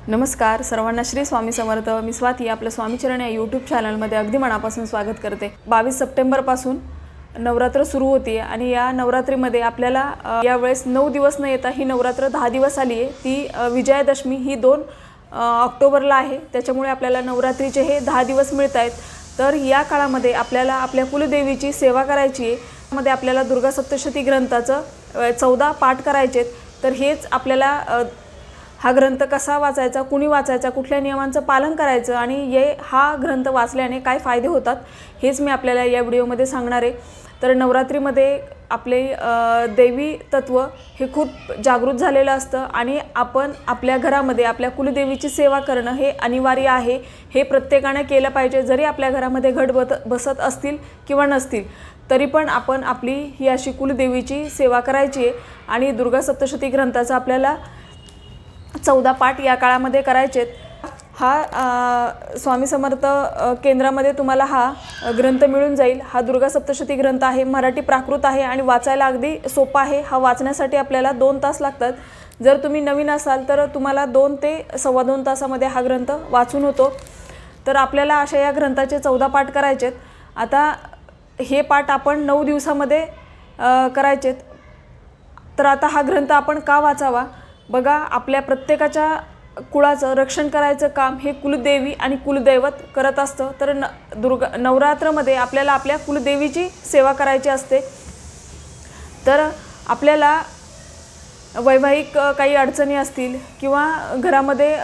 नमस्कार सर्वांना श्री स्वामी समर्थ। मी स्वाती आपल्या स्वामीचरण या यूट्यूब चॅनलमध्ये अगदी मनापासून स्वागत करते। 22 सप्टेंबरपासून नवरात्र सुरू होती आणि या नवरात्रीमध्ये आपल्याला यावेळेस 9 दिवस न येता ही नवरात्र 10 दिवस आली आहे। ती विजयादशमी ही 2 ऑक्टोबरला आहे, त्याच्यामुळे आपल्याला नवरात्रीचे हे 10 दिवस मिळत आहेत। तर या काळामध्ये आपल्याला आपल्या कुलदेवीची सेवा करायची आहे। मध्ये आपल्याला दुर्गा सप्तशती ग्रंथाचं 14 पाठ करायचे आहेत। तर हेच आपल्याला हा ग्रंथ कसा वाचायचा, कुणी वाचायचा, कुठल्या नियमांचं पालन करायचं आणि हा ग्रंथ वाचल्याने काय फायदे होतात हेच मी आपल्याला या व्हिडिओमध्ये सांगणार आहे। तर नवरात्रीमध्ये आपले देवी तत्व हे खूप जागृत झालेलं असतं आणि आपण आपल्या घरामध्ये आपल्या कुलदेवीची सेवा करणं हे अनिवार्य आहे। हे प्रत्येकाने केलं पाहिजे, जरी आपल्या घरामध्ये घट बसत असतील किंवा नसतील तरी पण आपण आपली ही अशी कुलदेवीची सेवा करायची आहे। आणि दुर्गा सप्तशती ग्रंथाचा आपल्याला 14 पाठ या काळामध्ये करायचे आहेत। हा स्वामी समर्थ केंद्रामध्ये तुम्हाला हा ग्रंथ मिळून जाईल। हा दुर्गा सप्तशती ग्रंथ आहे, मराठी प्राकृत आहे आणि वाचायला अगदी सोपा आहे। हा वाचण्यासाठी आपल्याला 2 तास लागतात। जर तुम्ही नवीन असाल तर तुम्हाला 2 ते सव्वा 2 तासामध्ये हा ग्रंथ वाचून होतो। तर आपल्याला अशा या ग्रंथाचे 14 पाठ करायचे आहेत। आता हे पाठ आपण 9 दिवसामध्ये करायचे आहेत। तर आता हा ग्रंथ आपण का वाचावा? बघा, आपल्या प्रत्येकाच्या कुळाचं रक्षण करायचं काम हे कुलदेवी आणि कुलदैवत करत असतं। तर नवरात्रमध्ये आपल्याला आपल्या कुलदेवीची सेवा करायची असते। तर आपल्याला वैवाहिक काही अडचणी असतील किंवा घरामध्ये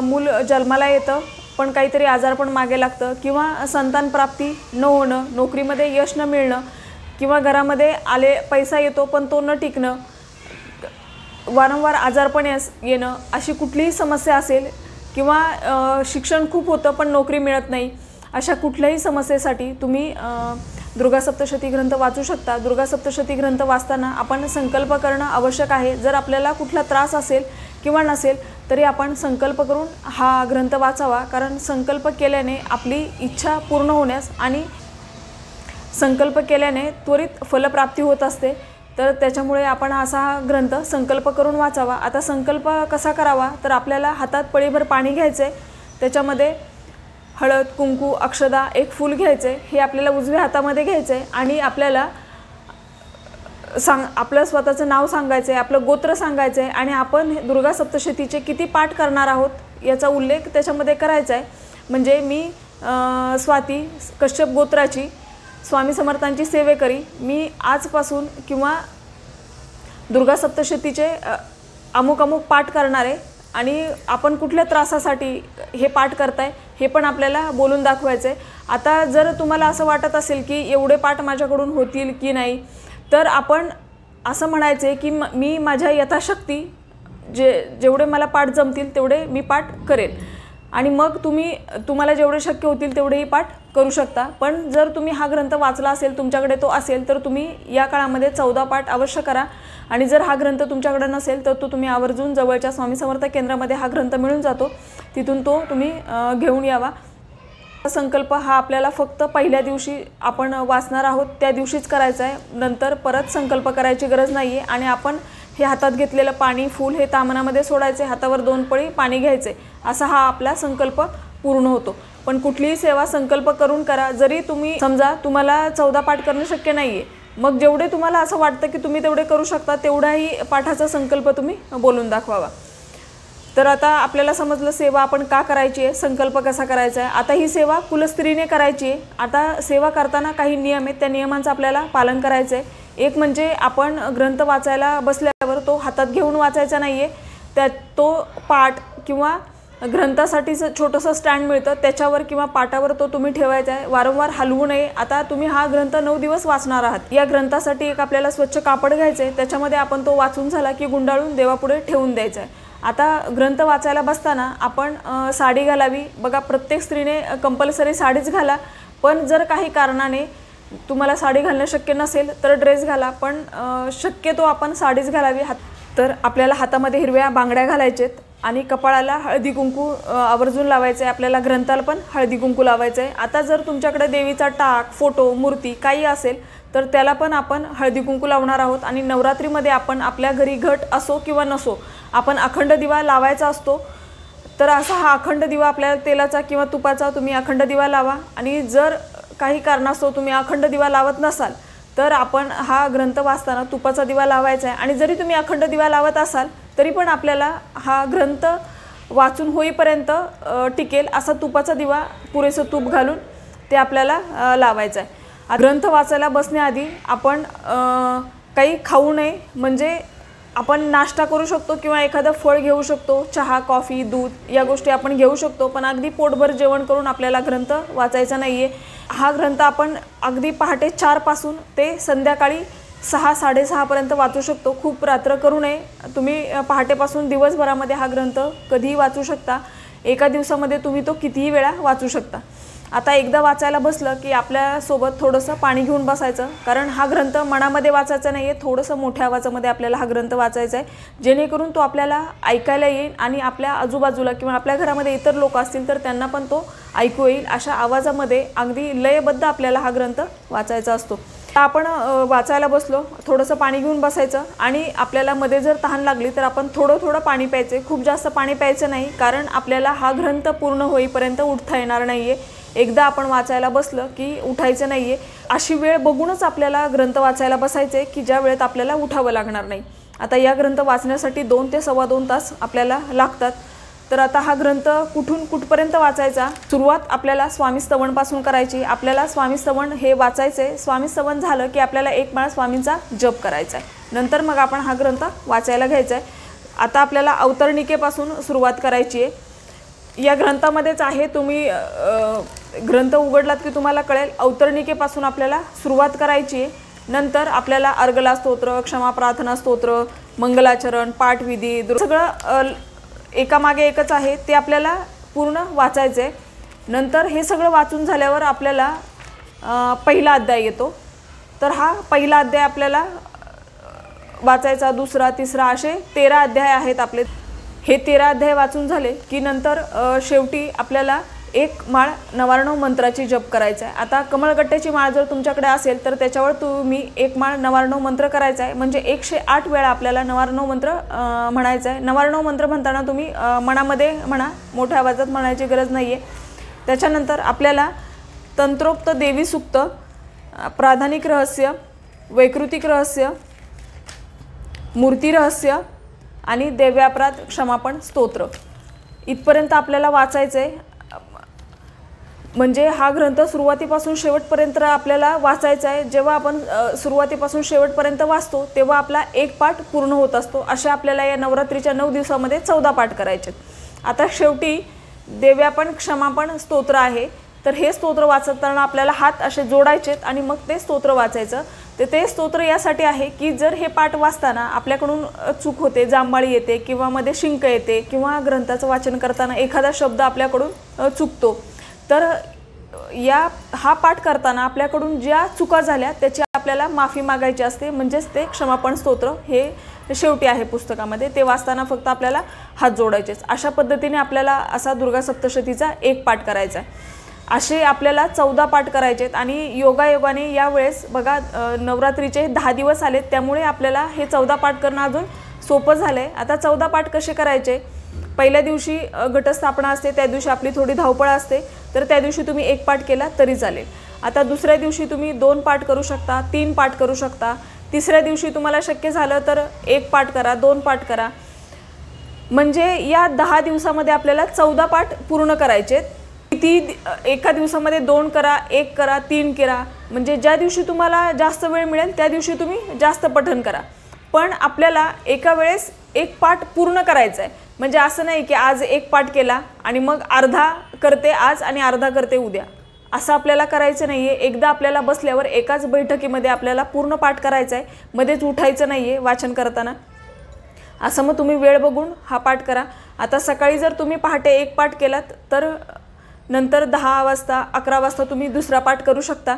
मूल जन्माला येतं पण काहीतरी आजारपण मागे लागतं किंवा संतान प्राप्ती न होणं, नोकरीमध्ये यश न मिळणं किंवा घरामध्ये पैसा येतो पण तो न टिकणं, वारंवार आजारपण येणं, अशी कुठलीही समस्या असेल किंवा शिक्षण खूप होतं पण नोकरी मिळत नाही, अशा कुठल्याही समस्येसाठी तुम्ही दुर्गा सप्तशती ग्रंथ वाचू शकता। दुर्गा सप्तशती ग्रंथ वाचताना आपण संकल्प करणं आवश्यक आहे। जर आपल्याला कुठला त्रास असेल किंवा नसेल तरी आपण संकल्प करून हा ग्रंथ वाचावा, कारण संकल्प केल्याने आपली इच्छा पूर्ण होण्यास आणि संकल्प केल्याने त्वरित फलप्राप्ती होत असते। तर त्याच्यामुळे आपण असा हा ग्रंथ संकल्प करून वाचावा। आता संकल्प कसा करावा? तर आपल्याला हातात पळीभर पाणी घ्यायचे, त्याच्यामध्ये हळद, कुंकू, अक्षदा, एक फूल घ्यायचे। हे आपल्याला उजव्या हातामध्ये घ्यायचे आणि आपल्याला आपलं स्वतःचं नाव सांगायचं आहे, आपलं गोत्र सांगायचं आहे आणि आपण दुर्गा सप्तशतीचे किती पाठ करणार आहोत याचा उल्लेख त्याच्यामध्ये करायचा आहे। म्हणजे मी स्वाती कश्यप गोत्राची स्वामी समर्थांची सेवेकरी, मी आजपासून किंवा दुर्गा सप्तशतीचे अमुक पाठ करणार आहे आणि आपण कुठल्या त्रासासाठी हे पाठ करताय हे पण आपल्याला बोलून दाखवायचं आहे। आता जर तुम्हाला असं वाटत असेल की एवढे पाठ माझ्याकडून होतील की नाही, तर आपण असं म्हणायचे की मी माझ्या यथाशक्ती जेवढे मला पाठ जमतील तेवढे मी पाठ करेल आणि मग तुम्हाला जेवढे शक्य होतील तेवढेही पाठ करू शकता। पण जर तुम्ही हा ग्रंथ वाचला असेल, तुमच्याकडे तो असेल, तर तुम्ही या काळामध्ये 14 पाठ अवश्य करा। आणि जर हा ग्रंथ तुमच्याकडे नसेल तर तुम्ही आवर्जून जवळच्या स्वामी समर्थ केंद्रामध्ये हा ग्रंथ मिळून जातो, तिथून तो तुम्ही घेऊन यावा। संकल्प हा आपल्याला फक्त पहिल्या दिवशी आपण वाचणार आहोत त्या दिवशीच करायचा आहे, नंतर परत संकल्प करायची गरज नाही आहे। आणि आपण हे हातात घेतलेलं पाणी, फूल हे तामनामध्ये सोडायचे, हातावर 2 पळी पाणी घ्यायचे, असा हा आपला संकल्प पूर्ण होतो। पण कुठलीही सेवा संकल्प करून करा। जरी तुम्ही समजा तुम्हाला 14 पाठ करणं शक्य नाही आहे, मग जेवढे तुम्हाला असं वाटतं की तुम्ही तेवढे करू शकता तेवढाही पाठाचा संकल्प तुम्ही बोलून दाखवावा। तर आता आपल्याला समजलं सेवा आपण का करायची आहे, संकल्प कसा करायचा आहे। आता ही सेवा कुलस्त्रीने करायची आहे। आता सेवा करताना काही नियम आहेत, त्या नियमांचं आपल्याला पालन करायचं आहे। एक म्हणजे आपण ग्रंथ वाचायला बसल्यावर तो हातात घेऊन वाचायचा नाही आहे, तो पाठ किंवा ग्रंथासाठीचं छोटंसं स्टँड मिळतं त्याच्यावर किंवा पाटावर तो तुम्ही ठेवायचा आहे, वारंवार हलवू नये। आता तुम्ही हा ग्रंथ 9 दिवस वाचणार आहात। या ग्रंथासाठी एक आपल्याला स्वच्छ कापड घ्यायचं आहे, त्याच्यामध्ये आपण तो वाचून झाला की गुंडाळून देवापुढे ठेवून द्यायचा आहे। आता ग्रंथ वाचायला बसताना आपण साडी घालावी। बघा, प्रत्येक स्त्रीने कंपल्सरी साडीच घाला, पण जर काही कारणाने तुम्हाला साडी घालणं शक्य नसेल तर ड्रेस घाला, पण शक्यतो आपण साडीच घालावी। तर आपल्याला हातामध्ये हिरव्या बांगड्या घालायचेत आणि कपाळाला हळदी कुंकू आवर्जून लावायचं आहे। आपल्याला ग्रंथाला पण हळदी कुंकू लावायचं आहे। आता जर तुमच्याकडे देवीचा टाक, फोटो, मूर्ती काही असेल तर त्याला पण आपण हळदी कुंकू लावणार आहोत। आणि नवरात्रीमध्ये आपण आपल्या घरी घट असो किंवा नसो आपण अखंड दिवा लावायचा असतो, तर असा हा अखंड दिवा आपल्याला तेलाचा किंवा तुपाचा तुम्ही अखंड दिवा लावा। आणि जर काही कारणास्तव तुम्ही अखंड दिवा लावत नसाल तर आपण हा ग्रंथ वाचताना तुपाचा दिवा लावायचा आहे। आणि जरी तुम्ही अखंड दिवा लावत असाल तरी पण आपल्याला हा ग्रंथ वाचून होईपर्यंत टिकेल असा तुपाचा दिवा पुरेसं तूप घालून ते आपल्याला लावायचं आहे। ग्रंथ वाचायला बसण्याआधी आपण काही खाऊ नये, म्हणजे आपण नाश्ता करू शकतो किंवा एखादं फळ घेऊ शकतो, चहा कॉफी दूध या गोष्टी आपण घेऊ शकतो, पण अगदी पोटभर जेवण करून आपल्याला ग्रंथ वाचायचा नाही आहे। हा ग्रंथ आपण अगदी पहाटे 4 पासून ते संध्याकाळी 6 साडेसहापर्यंत वाचू शकतो। खूप रात्र करू नये। तुम्ही पहाटेपासून दिवसभरामध्ये हा ग्रंथ कधीही वाचू शकता। एका दिवसामध्ये तुम्ही तो कितीही वेळा वाचू शकता। आता एकदा वाचायला बसलं की आपल्यासोबत थोडंसं पाणी घेऊन बसायचं, कारण हा ग्रंथ मनामध्ये वाचायचा नाही आहे, थोडंसं मोठ्या आवाजामध्ये आपल्याला हा ग्रंथ वाचायचा आहे, जेणेकरून तो आपल्याला ऐकायला येईल आणि आपल्या आजूबाजूला किंवा आपल्या घरामध्ये इतर लोक असतील तर त्यांना पण तो ऐकू येईल अशा आवाजामध्ये अगदी लयबद्ध आपल्याला हा ग्रंथ वाचायचा असतो। आपण वाचायला बसलो, थोडंसं पाणी घेऊन बसायचं आणि आपल्याला मध्ये जर तहान लागली तर आपण थोडं थोडं पाणी प्यायचे, खूप जास्त पाणी प्यायचं नाही, कारण आपल्याला हा ग्रंथ पूर्ण होईपर्यंत उठता येणार नाही आहे। एकदा आपण वाचायला बसलं की उठायचं नाही आहे। अशी वेळ बघूनच आपल्याला ग्रंथ वाचायला बसायचे की ज्या वेळेत आपल्याला उठावं लागणार नाही। आता या ग्रंथ वाचण्यासाठी 2 ते सव्वा 2 तास आपल्याला लागतात। तर आता हा ग्रंथ कुठून कुठपर्यंत वाचायचा, सुरुवात आपल्याला स्वामी स्तवनपासून करायची। आपल्याला स्वामी स्तवन हे वाचायचे, स्वामी स्तवन झालं की आपल्याला 1 माळ स्वामींचा जप करायचा आहे, नंतर मग आपण हा ग्रंथ वाचायला घ्यायचा आहे। आता आपल्याला अवतरणिकेपासून सुरुवात करायची आहे। या ग्रंथामध्येच आहे, तुम्ही ग्रंथ उघडलात की तुम्हाला कळेल, अवतरणिकेपासून आपल्याला सुरुवात करायची आहे। नंतर आपल्याला अर्गला स्तोत्र, क्षमा प्रार्थना स्तोत्र, मंगलाचरण, पाठविधी सगळं एकामागे एकच आहे, ते आपल्याला पूर्ण वाचायचं आहे। नंतर हे सगळं वाचून झाल्यावर आपल्याला पहिला अध्याय येतो, तर हा पहिला अध्याय आपल्याला वाचायचा, दुसरा तिसरा असे 13 अध्याय आहेत आपले। हे 13 अध्याय वाचून झाले की नंतर शेवटी आपल्याला 1 माळ नवार्णव मंत्राची जप करायचा आहे। आता कमळगट्ट्याची माळ जर तुमच्याकडे असेल तर त्याच्यावर तुम्ही 1 माळ नवार्णव मंत्र करायचा आहे, म्हणजे 108 वेळा आपल्याला नवार्णव मंत्र म्हणायचा आहे। नवार्णव मंत्र म्हणताना तुम्ही मनामध्ये म्हणा, मोठ्या आवाजात म्हणायची गरज नाही आहे। त्याच्यानंतर आपल्याला तंत्रोक्त देवी सूक्त, प्राधानिक रहस्य, वैकृतिक रहस्य, मूर्ती रहस्य आणि देव्यापराध क्षमापण स्तोत्र इथपर्यंत आपल्याला वाचायचं आहे। म्हणजे हा ग्रंथ सुरुवातीपासून शेवटपर्यंत आपल्याला वाचायचा आहे। जेव्हा आपण सुरुवातीपासून शेवटपर्यंत वाचतो तेव्हा आपला 1 पाठ पूर्ण होत असतो। अशा आपल्याला या नवरात्रीच्या 9 दिवसामध्ये 14 पाठ करायचे। आता शेवटी देव्यापण क्षमापण स्तोत्र आहे, तर हे स्तोत्र वाचताना आपल्याला हात असे जोडायचेत आणि मग ते स्तोत्र वाचायचं। ते स्तोत्र यासाठी आहे की जर हे पाठ वाचताना आपल्याकडून चूक होते, जांभळी येते किंवा मध्ये शिंक येते किंवा ग्रंथाचं वाचन करताना एखादा शब्द आपल्याकडून चुकतो, तर हा पाठ करताना आपल्याकडून ज्या चुका झाल्या त्याची आपल्याला माफी मागायची असते, म्हणजेच ते क्षमापण स्तोत्र हे शेवटी आहे पुस्तकामध्ये। ते वाचताना फक्त आपल्याला हात जोडायचेच। अशा पद्धतीने आपल्याला असा दुर्गा सप्तशतीचा 1 पाठ करायचा आहे। असे आपल्याला 14 पाठ करायचे आणि योगायोगाने यावेळेस बघा नवरात्रीचे 10 दिवस आलेत, त्यामुळे आपल्याला हे 14 पाठ करणं अजून सोपं झालंय। आता 14 पाठ कसे करायचे, पहिल्या दिवशी घटस्थापना असते, त्या दिवशी आपली थोडी धावपळ असते, तर त्या दिवशी तुम्ही 1 पाठ केला तरी चालेल। आता दुसऱ्या दिवशी तुम्ही 2 पाठ करू शकता, 3 पाठ करू शकता। तिसऱ्या दिवशी तुम्हाला शक्य झालं तर 1 पाठ करा, 2 पाठ करा। म्हणजे या 10 दिवसामध्ये आपल्याला 14 पाठ पूर्ण करायचे। किती एका दिवसामध्ये 2 करा, 1 करा, 3 करा, म्हणजे ज्या दिवशी तुम्हाला जास्त वेळ मिळेल त्या दिवशी तुम्ही जास्त पठण करा। पण आपल्याला एका वेळेस 1 पाठ पूर्ण करायचा आहे, म्हणजे असं नाही की आज 1 पाठ केला आणि मग अर्धा करते आज आणि अर्धा करते उद्या, असं आपल्याला करायचं नाही आहे। एकदा आपल्याला बसल्यावर एकाच बैठकीमध्ये आपल्याला पूर्ण पाठ करायचा आहे, मध्येच उठायचं नाही आहे वाचन करताना। असं मग तुम्ही वेळ बघून हा पाठ करा। आता सकाळी जर तुम्ही पहाटे 1 पाठ केलात तर नंतर 10 वाजता 11 वाजता तुम्ही दुसरा पाठ करू शकता।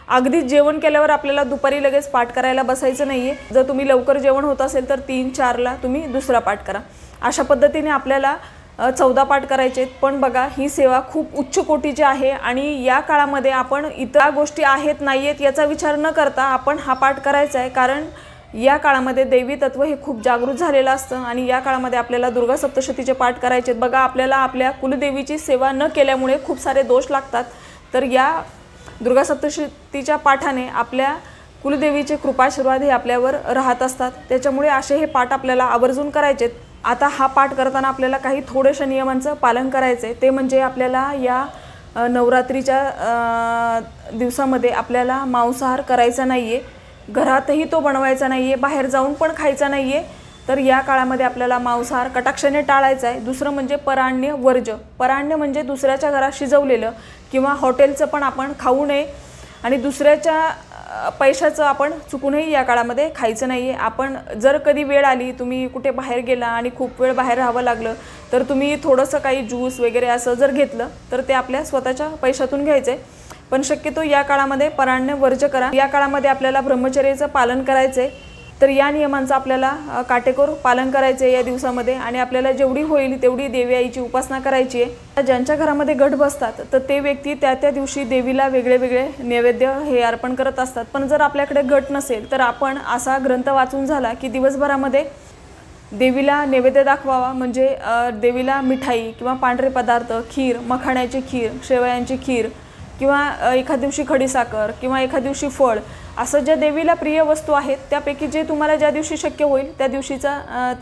अगदी जेवण केल्यावर आपल्याला दुपारी लगेच पाठ करायला बसायचं नाही आहे। जर तुम्ही लवकर जेवण होत असेल तर 3-4ला तुम्ही दुसरा पाठ करा। अशा पद्धतीने आपल्याला 14 पाठ करायचे। पण बघा ही सेवा खूप उच्च कोटीची आहे आणि या काळामध्ये आपण इतर गोष्टी आहेत नाही आहेत याचा विचार न करता आपण हा पाठ करायचा आहे, कारण या काळामध्ये दैवी तत्व हे खूप जागृत झालेलं असतं आणि या काळामध्ये आपल्याला दुर्गा सप्तशतीचे पाठ करायचे आहेत। बघा, आपल्याला आपल्या कुलदेवीची सेवा न केल्यामुळे खूप सारे दोष लागतात, तर या दुर्गा सप्तशतीच्या पाठाने आपल्या कुलदेवीचे कृपाशीर्वाद हे आपल्यावर राहत असतात। त्याच्यामुळे असे हे पाठ आपल्याला आवर्जून करायचे। आता हा पाठ करताना आपल्याला काही थोडेशा नियमांचं पालन करायचं आहे, ते म्हणजे आपल्याला या नवरात्रीच्या दिवसामध्ये आपल्याला मांसाहार करायचा नाही आहे, घरातही तो बनवायचा नाही आहे, बाहेर जाऊन पण खायचा नाही आहे। तर या काळामध्ये आपल्याला मांसाहार कटाक्षाने टाळायचा आहे। दुसरं म्हणजे पराण्य वर्ज्य। पराण्य म्हणजे दुसऱ्याच्या घरात शिजवलेलं किंवा हॉटेलचं पण आपण खाऊ नये आणि दुसऱ्याच्या पैशाचं आपण चुकूनही या काळामध्ये खायचं नाही आहे। आपण जर कधी वेळ आली, तुम्ही कुठे बाहेर गेला आणि खूप वेळ बाहेर राहावं लागलं, तर तुम्ही थोडंसं काही ज्यूस वगैरे असं जर घेतलं तर ते आपल्या स्वतःच्या पैशातून घ्यायचं आहे, पण शक्यतो या काळामध्ये पराण्य वर्ज्य करा। या काळामध्ये आपल्याला ब्रह्मचर्याचं पालन करायचं आहे, तर या नियमांचं आपल्याला काटेकोर पालन करायचं आहे या दिवसामध्ये आणि आपल्याला जेवढी होईल तेवढी देवी आईची उपासना करायची आहे। ज्यांच्या घरामध्ये गट बसतात तर ते व्यक्ती त्या दिवशी देवीला वेगळे वेगळे नैवेद्य हे अर्पण करत असतात, पण जर आपल्याकडे गट नसेल तर आपण असा ग्रंथ वाचून झाला की दिवसभरामध्ये देवीला नैवेद्य दाखवावा, म्हणजे देवीला मिठाई किंवा पांढरे पदार्थ, खीर, मखाण्याची खीर, शेवयांची खीर किंवा एखाद दिवशी खडीसाखर किंवा एखाद दिवशी फळ, असं ज्या देवीला प्रिय वस्तू आहेत त्यापैकी जे तुम्हाला ज्या दिवशी शक्य होईल त्या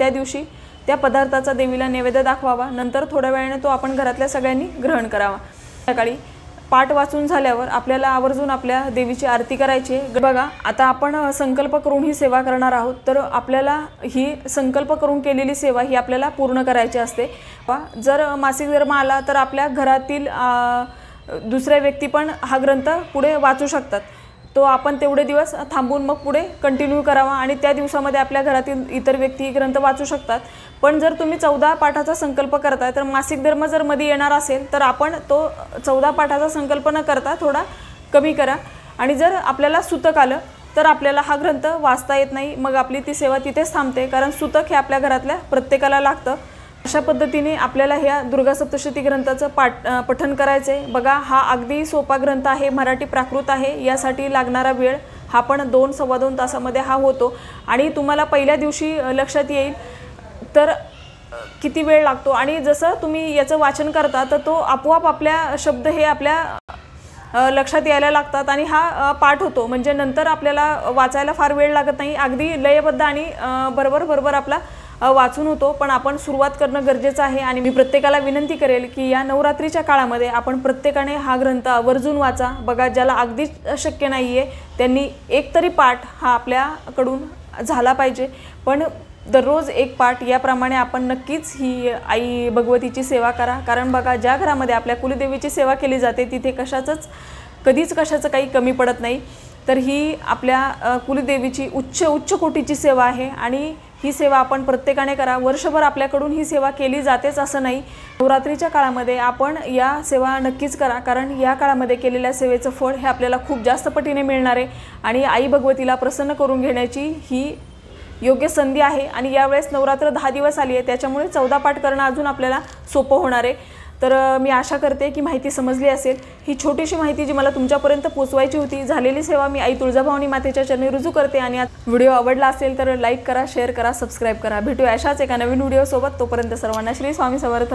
दिवशी त्या पदार्थाचा देवीला नैवेद्य दाखवावा। नंतर थोड्या वेळाने तो आपण घरातल्या सगळ्यांनी ग्रहण करावा। सकाळी पाठ वाचून झाल्यावर आपल्याला आवर्जून आपल्या देवीची आरती करायची आहे। बघा, आता आपण संकल्प करून ही सेवा करणार आहोत, तर आपल्याला ही संकल्प करून केलेली सेवा ही आपल्याला पूर्ण करायची असते। जर मासिक धर्म आला तर आपल्या घरातील दुसऱ्या व्यक्ती पण हा ग्रंथ पुढे वाचू शकतात, तो आपण तेवढे दिवस थांबून मग पुढे कंटिन्यू करावा आणि त्या दिवसामध्ये आपल्या घरातील इतर व्यक्ती ग्रंथ वाचू शकतात। पण जर तुम्ही 14 पाठाचा संकल्प करताय तर मासिक धर्म जर मध्ये येणार असेल तर आपण तो 14 पाठाचा संकल्प न करता थोडा कमी करा आणि जर आपल्याला सुतक आलं तर आपल्याला हा ग्रंथ वाचता येत नाही, मग आपली ती सेवा तिथेच थांबते, कारण सुतक हे आपल्या घरातल्या प्रत्येकाला लागतं। अशा पद्धतीने आपल्याला ह्या दुर्गा सप्तशती ग्रंथाचं पठण करायचं आहे। बघा, हा अगदी सोपा ग्रंथ आहे, मराठी प्राकृत आहे, यासाठी लागणारा वेळ हा पण 2-2.25 तासामध्ये हा होतो आणि तुम्हाला पहिल्या दिवशी लक्षात येईल तर किती वेळ लागतो आणि जसं तुम्ही याचं वाचन करता तर तो आपोआप आपल्या शब्द हे आपल्या लक्षात यायला लागतात आणि हा पाठ होतो, म्हणजे नंतर आपल्याला वाचायला फार वेळ लागत नाही, अगदी लयबद्ध आणि बरोबर आपला वाचून होतो। पण आपण सुरुवात करणं गरजेचं आहे आणि मी प्रत्येकाला विनंती करेल की या नवरात्रीच्या काळामध्ये आपण प्रत्येकाने हा ग्रंथ आवर्जून वाचा। बघा, ज्याला अगदी शक्य नाही आहे त्यांनी एक तरी पाठ हा आपल्याकडून झाला पाहिजे, पण दररोज एक पाठ याप्रमाणे आपण नक्कीच ही आई भगवतीची सेवा करा। कारण बघा, ज्या घरामध्ये आपल्या कुलदेवीची सेवा केली जाते तिथे कधीच कशाचं काही कमी पडत नाही, तर ही आपल्या कुलदेवीची उच्च कोटीची सेवा आहे आणि ही सेवा आपण प्रत्येकाने करा। वर्षभर आपल्याकडून ही सेवा केली जातेच असं नाही, नवरात्रीच्या काळामध्ये आपण या सेवा नक्कीच करा, कारण या काळामध्ये केलेल्या सेवेचं फळ हे आपल्याला खूप जास्त पटीने मिळणार आहे आणि आई भगवतीला प्रसन्न करून घेण्याची ही योग्य संधी आहे। आणि यावेळेस नवरात्र 10 दिवस आली आहे, त्याच्यामुळे 14 पाठ करणं अजून आपल्याला सोपं होणार आहे। तर मी आशा करते की माहिती समजली असेल। ही छोटीशी माहिती जी मला तुमच्यापर्यंत पोहोचवायची होती, झालेली सेवा मी आई तुळजाभवानी मातेच्या चरणी रुजू करते आणि व्हिडिओ आवडला असेल तर लाईक करा, शेअर करा, सबस्क्राईब करा। भेटूया अशाच एका नवीन व्हिडिओसोबत, तोपर्यंत सर्वांना श्री स्वामी समर्थ।